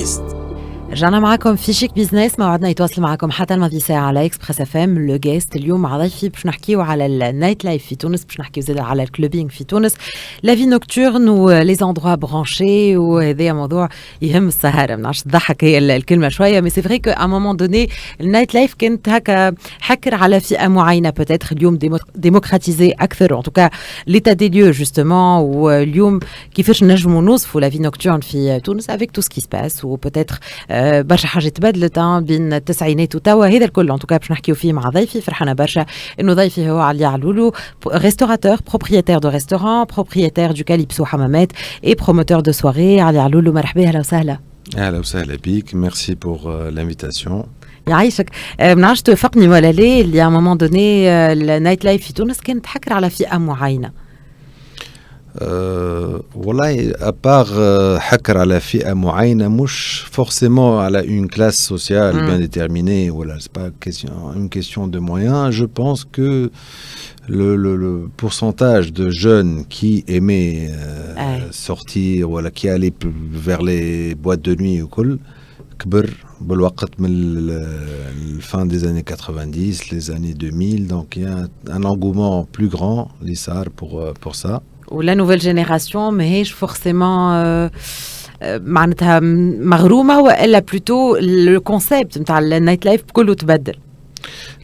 جيست. رجعنا معكم في شيك بيزنس، موعدنا يتواصل معكم حتى الماضي ساعة على اكسبريس اف ام. لو جيست اليوم مع ضيفي باش نحكيو على النايت لايف في تونس، باش نحكيو زاد على الكلوبينغ في تونس، لا في نوكتورن ولي زوندروا برانشي، وهذا موضوع يهم السهرة. ما نعرفش تضحك هي الكلمة شوية، مي سي فري كو ا مومون دوني النايت لايف كانت هكا حكر على فئة معينة. بوتيتر اليوم ديموكراتيزي أكثر، ان توكا ليتا دي ليو جوستومون، واليوم كيفاش نجموا نوصفوا لا في نوكتورن في تونس افيك تو سكي سباس، وبوتيتر برشا حاجات تبدلت بين التسعينات وتوا. هذا الكل ان توكا باش نحكيو فيه مع ضيفي. فرحانه برشا انه ضيفي هو علي علولو، ريستوراتور، بروبريتير دو ريستوران، بروبريتير دو كاليبسو حمامات اي بروموتور دو سواري. علي علولو مرحبا، اهلا وسهلا. اهلا وسهلا بيك، ميرسي بور لانفيتاسيون. يعيشك. ما نعرفش توافقني ولا لا، اللي ا مومون دوني النايت لايف في تونس كانت حكر على فئه معينه. والله ابار حكر على فئه معينه، مش فورسيمون على اون كلاس سوسيال bien déterminée, voilà, c'est pas une question de moyens. Je pense que le pourcentage de jeunes qui aimaient sortir, voilà, qui allaient vers les boîtes de nuit وكل كبر بالوقت من fin des années 90, les années 2000, donc il y a un engouement plus grand اللي صار pour ça. ولا نوفيل جينيراسيون ماهيش فورسيمون معناتها مغرومه، والا بلوتو لو كونسيبت نتاع النايت لايف كله تبدل؟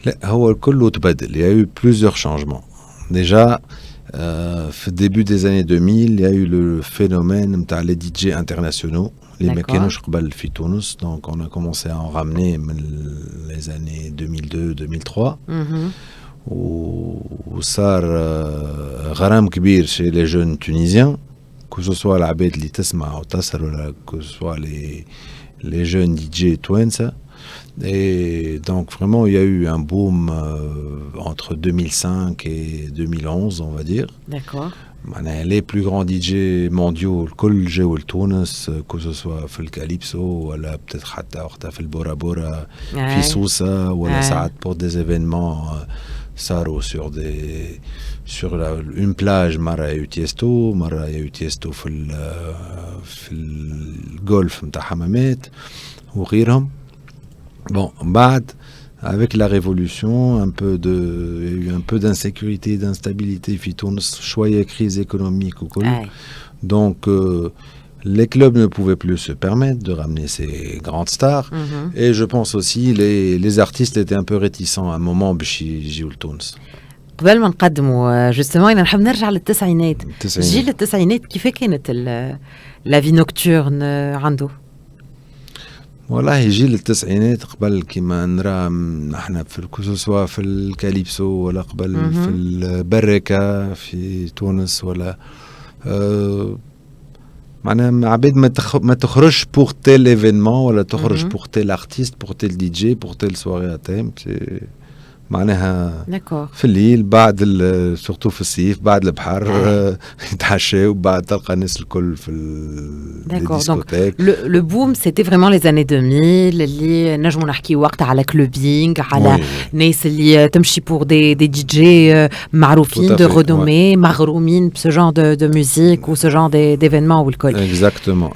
لا، هو كله تبدل. Il y a eu plusieurs changements. Déjà في début des années 2000 il y a eu le phénomène نتاع les DJ internationaux اللي ما كانوش قبل في تونس. Donc on a commencé à en ramener من les années 2002-2003. وصار غرام كبير chez les jeunes tunisiens, que ce soit العباد اللي تسمع وتصل ولا que ce soit les jeunes DJ توانسة. Et donc vraiment il y a eu un boom entre 2005 et 2011, on va dire. D'accord. Les plus grands DJ mondiaux الكل جاوا لتونس, que ce soit في الكاليبسو ولا peut-être حتى وقتها في البورا بورا في سوسة ولا ساعات pour des événements صاروا sur une plage. مرة يا تيستو، مرة يا تيستو في الجولف نتاع حمامات وغيرهم. Bon, بعد avec la révolution, il y a eu un peu d'insécurité, d'instabilité في تونس، شوية crise économique وكل. Donc les clubs ne pouvaient plus se permettre de ramener ces grandes stars. Et je pense aussi les artistes étaient un peu réticents à un moment باش يجيو لتونس. قبل ما نقدموا جوستومون نحب نرجع للتسعينات. جيل التسعينات كيف كانت لا في نوكتورن عنده؟ والله جيل التسعينات قبل كما نرى نحن في كوسوسوا في الكاليبسو ولا قبل في البركة في تونس ولا معناها عباد ما تخرج بور تيل ايفينمون ولا تخرج بور تيل ارتيست بور تيل دي جي بور تيل سواري تايم. معناها في الليل بعد سورتو في الصيف بعد البحر يتعشاو وبعد تلقى الناس الكل في الديسكوتيك. لو بوم سيتي فريمون لي زاني 2000 اللي نجمو نحكي وقتها على كلوبينغ، على ناس اللي تمشي بور دي دي جي معروفين دو رودومي مغرومين بسو جون دو ميوزيك و سو جون ديفينمون والكل. اكزاكتومون.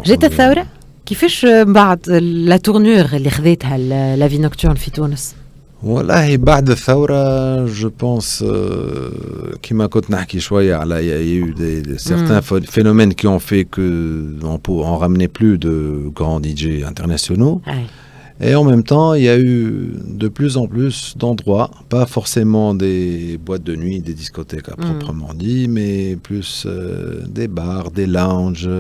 جات الثوره كيفاش بعد لا تورنور اللي خذيتها لا في نوكتورن في تونس؟ والله بعد الثورة je pense كما كنت نحكي شوية على il y a eu certains phénomènes qui ont fait qu'on ramenait plus de grands DJ internationaux. Et en même temps il y a eu de plus en plus d'endroits, pas forcément des boîtes de nuit, des discothèques à proprement dit, mais plus des bars, des lounges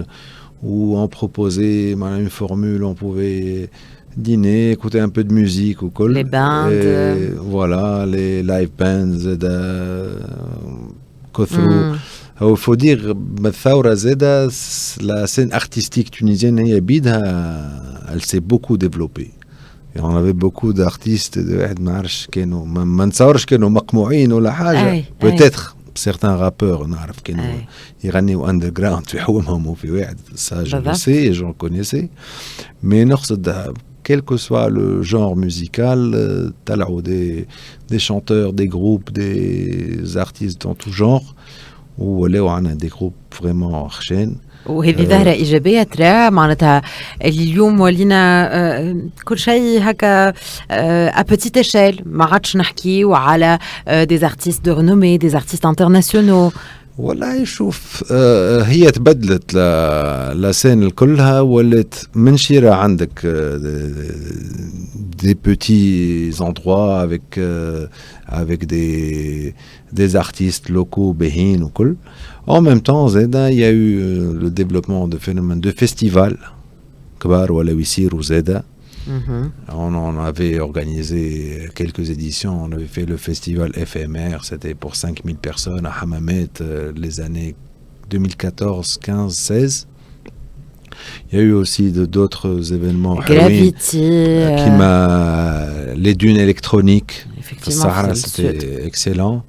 où on proposait une formule, on pouvait dîner, écouter un peu de musique ou quoi. Les bands. Voilà, les live bands كثروا. Il faut dire بالثورة زادة la scène artistique tunisienne هي بيدها elle s'est beaucoup développée. Et on avait beaucoup d'artistes واحد ما عرفش كانوا ما نتصورش كانوا مقموعين ولا حاجة. Peut-être certains rappeurs نعرف كانوا يغنيوا underground في حومهم وفي واحد ça je le sais et j'en connaissais. Mais نقصد quel que soit le genre musical, talao des chanteurs, des groupes, des artistes en tout genre, ولاو عندنا دي جروب فريمون خشين. وهذه ظاهرة إيجابية ترى معناتها اليوم ولينا كل شيء هكا à petite échelle ما عادش نحكيو على des artistes de renommée des artistes internationaux. والله شوف هي تبدلت لسان كلها ولات منشيرة عندك des petits endroits avec des artistes locaux béhines ou كل. En même temps, il y a eu le développement de phénomènes de festivals كبار ولا يصيروا زادا. On en avait organisé quelques éditions. On avait fait le festival éphémère. C'était pour 5000 personnes à Hammamet les années 2014, 15, 16. Il y a eu aussi d'autres événements. Gravity. Les dunes électroniques. Effectivement. Sahara, c'était excellent.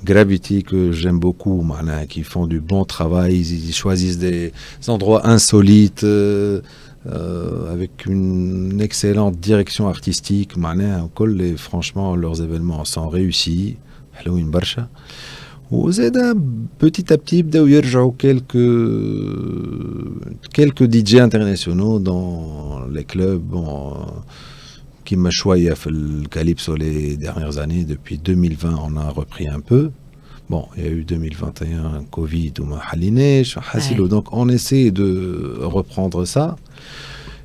Gravity, que j'aime beaucoup, qui font du bon travail. Ils choisissent des endroits insolites. Avec une excellente direction artistique et franchement leurs événements sont réussis حلوين برشا وزادا petit à petit بداو يرجعوا quelques DJ internationaux dans les clubs qui m'a choisi في الكاليبسو les dernières années. Depuis 2020 on a repris un peu. Bon, il y a eu 2021 Covid ou ma حليناش حاسيلو, donc on essaie de reprendre ça.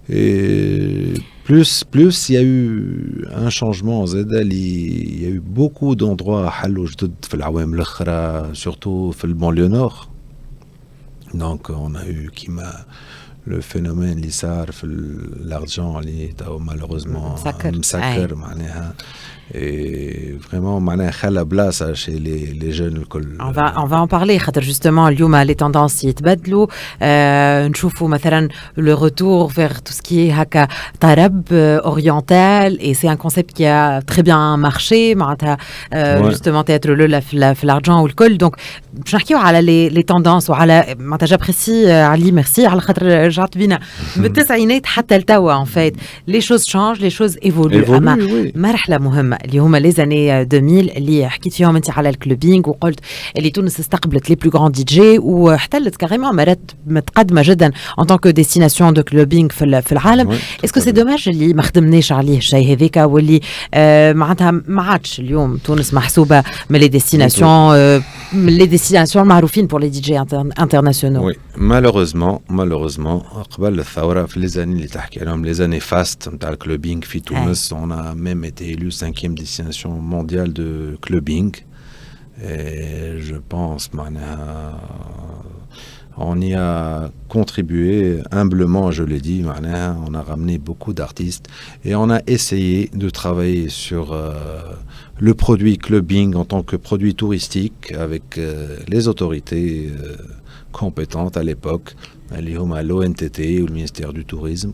Et plus il y a eu un changement il y a eu beaucoup d'endroits حلوا جدد في العوام الاخرى surtout في البانليو nord. Donc on a eu le phénomène اللي صار في l'argent اللي malheureusement مسكر معناها. Et vraiment معناها خلى بلاصة chez les jeunes الكل. On va en parler justement اليوم les tendances يتبدلوا نشوفوا مثلا le retour vers tout ce qui est هكا طرب oriental et c'est un concept qui a très bien marché معناتها justement théâtre لولا في l'argent والكل. donc باش نحكيو على les tendances وعلى معناتها j'apprécie علي ميرسي على خاطر رجعت بينا من التسعينات حتى لتوا en fait les choses changent les choses évoluent. أما مرحلة مهمة اللي هما لي زاني 2000 اللي حكيت فيهم انت على الكلوبينغ وقلت اللي تونس استقبلت لي بلو غران دي جي واحتلت كاريمون مرات متقدمه جدا ان طونك ديستيناسيون دو كلوبينغ في العالم. اسكو سي دوماج اللي ما خدمناش عليه الشيء هذاك واللي معناتها ما عادش اليوم تونس محسوبه من لي ديستيناسيون المعروفين بور لي دي جي انترناسيونال. وي مالوروزمون قبل الثوره في لي زاني اللي تحكي عليهم لي زاني فاست نتاع الكلوبينغ في تونس on a même été élu 5e destination mondiale de clubbing. Et je pense on y a contribué humblement, je l'ai dit, on a ramené beaucoup d'artistes et on a essayé de travailler sur le produit clubbing en tant que produit touristique avec les autorités compétentes à l'époque, l'ONTT ou le ministère du Tourisme.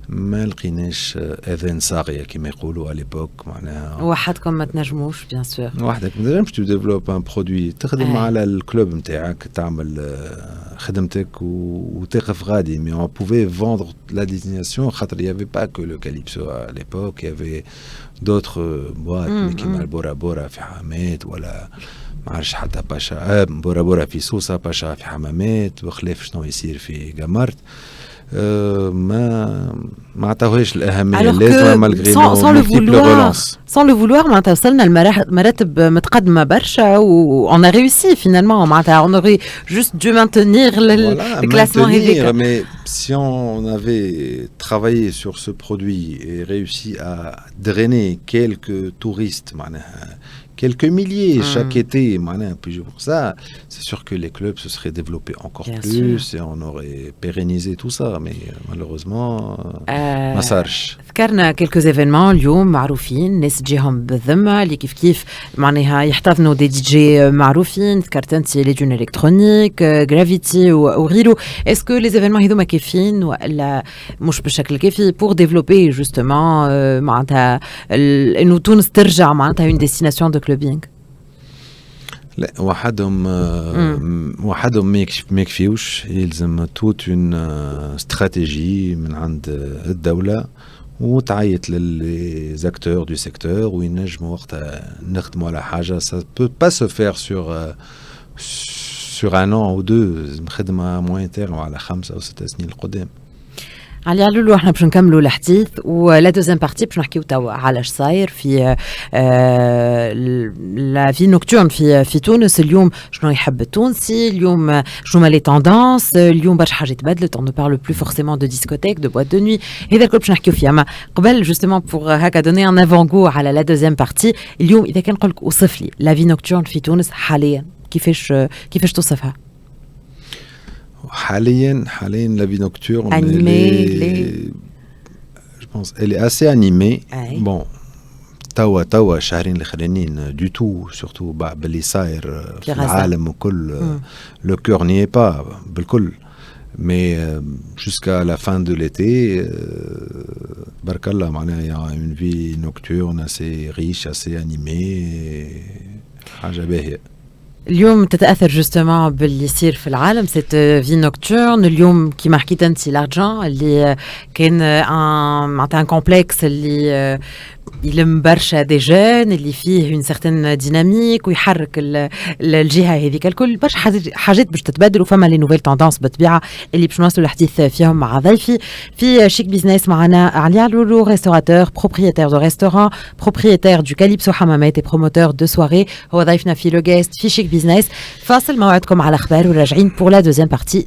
ما لقيناش اذان صاغيه كما يقولوا على ليبوك معناها وحدكم ما تنجموش بيان سور وحدك ما تنجمش تديفلوب ان برودوي تخدم على الكلوب نتاعك تعمل خدمتك وتقف غادي. مي اون بوفي فوندر لا ديزيناسيون خاطر يافي با كو لو كاليبسو على ليبوك يافي دوتر بوات كيما البورا بورا في حمامات ولا ما عرفش حتى باشا بورا بورا في سوسه باشا في حمامات وخلاف شنو يصير في جامارت. ما عطاوهاش الأهمية لازم malgré nos multiples relances. Sans le vouloir معناتها وصلنا لمراتب متقدمة برشا و on a réussi finalement معناتها on aurait juste dû maintenir le classement هذاك. Mais si on avait travaillé sur ce produit et réussi à drainer quelques touristes معناها quelques milliers chaque été, puis pour ça, c'est sûr que les clubs se seraient développés encore bien plus sûr. Et on aurait pérennisé tout ça, mais malheureusement, ما صارش. ذكرنا quelques événements اليوم معروفين ناس تجيهم بالذمة اللي كيف معناها يحتضنوا دي دي جي معروفين. ذكرت انت لي دون الكترونيك جرافيتي وغيره. اسكو لي ايفينمون هذوما كافيين ولا مش بالشكل الكافي pour développer justement معناتها انه تونس ترجع معناتها une destination de clubbing؟ لا وحدهم ما يكفيوش. يلزم توت اون استراتيجي من عند الدولة وتعيط للزاكتور دو سيكتور وينجموا وقتها نخدموا على حاجة. ça peut pas se faire sur un an ou deux مخدمة موين تيرم على 5 أو 6 سنين القدام. علي علولو احنا باش نكملوا الحديث ولا دوزيام بارتي باش نحكيو توا على اش صاير في لا في نوكتورن في تونس اليوم. شنو يحب التونسي اليوم؟ شنو ما لي توندانس اليوم؟ برشا حاجات تبدلت. on ne parle plus forcément de discothèque de boîte de nuit. هذا الكل باش نحكيو فيها. ما قبل جوستومون بور هكا دوني ان افون على لا دوزيام بارتي اليوم. اذا كان نقول لك اوصف لي لا في نوكتورن في تونس حاليا كيفاش توصفها؟ حاليا la vie nocturne je pense elle est assez animée. Bon توا الشهرين الاخرانيين du tout surtout باللي صاير في العالم وكل le cœur n'y est pas بالكل. Mais jusqu'à la fin de l'été بارك الله معناها il y a une vie nocturne assez riche assez animée حاجة باهية. اليوم تتاثر جوستومون باللي يصير في العالم سيت في نوكتورن. اليوم كيما حكيت انت لارجون اللي كان معناتها ان كومبلكس اللي يلم برشا دي جون اللي فيه اون سيغتان ديناميك ويحرك الجهه هذيك الكل. برشا حاجات باش تتبدل وفما لي نوفيل توندونس بالطبيعه اللي باش نواصلوا الحديث فيهم مع ضيفي في شيك بيزنس. معنا علي علولو ريستوراتور بروبريتير دو ريستوران بروبريتير دو كاليبسو حمامات بروموتور دو سواري. هو ضيفنا في لو جيست في شيك بيزنس. فاصل موعدكم على اخبار وراجعين بور لا دوزيام بارتي.